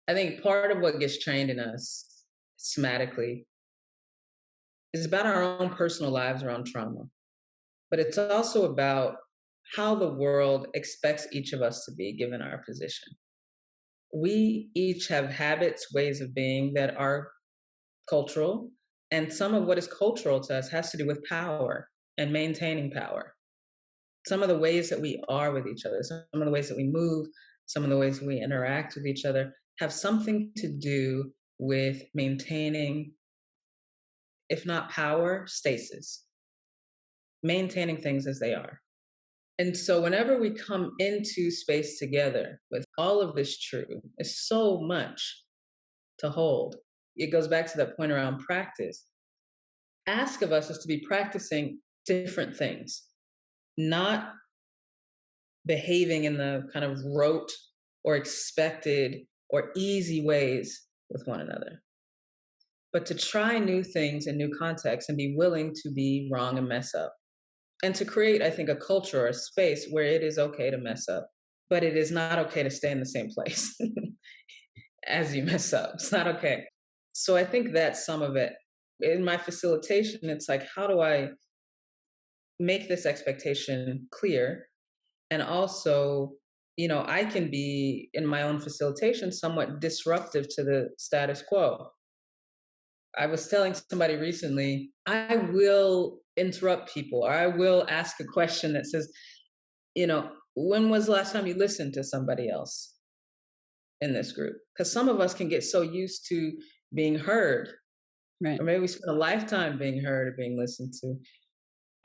I think part of what gets trained in us somatically is about our own personal lives around trauma, but it's also about how the world expects each of us to be given our position. We each have habits, ways of being that are cultural, and some of what is cultural to us has to do with power and maintaining power. Some of the ways that we are with each other, some of the ways that we move, some of the ways we interact with each other have something to do with maintaining, if not power, stasis, maintaining things as they are. And so whenever we come into space together with all of this true, there's so much to hold. It goes back to that point around practice. Ask of us is to be practicing different things, not behaving in the kind of rote or expected or easy ways with one another, but to try new things in new contexts and be willing to be wrong and mess up. And to create, I think, a culture or a space where it is okay to mess up, but it is not okay to stay in the same place as you mess up. It's not okay. So I think that's some of it. In my facilitation, it's like, how do I make this expectation clear? And also, I can be in my own facilitation somewhat disruptive to the status quo. I was telling somebody recently, I will interrupt people or I will ask a question that says, when was the last time you listened to somebody else in this group? Because some of us can get so used to being heard, Right. or maybe we spend a lifetime being heard or being listened to.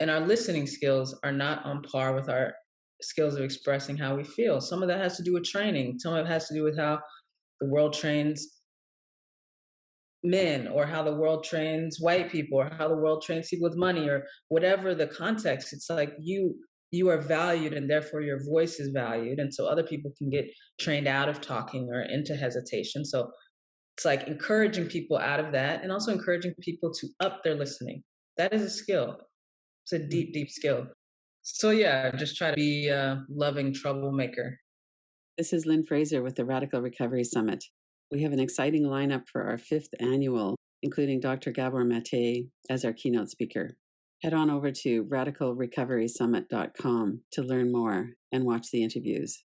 And our listening skills are not on par with our skills of expressing how we feel. Some of that has to do with training, some of it has to do with how the world trains men, or how the world trains white people, or how the world trains people with money, or whatever the context. It's like you are valued and therefore your voice is valued, and so other people can get trained out of talking or into hesitation. So it's like encouraging people out of that and also encouraging people to up their listening. That is a skill. It's a Mm. deep skill. So yeah, just try to be a loving troublemaker. This is Lynn Fraser with the Radical Recovery Summit. We have an exciting lineup for our fifth annual, including Dr. Gabor Maté as our keynote speaker. Head on over to radicalrecoverysummit.com to learn more and watch the interviews.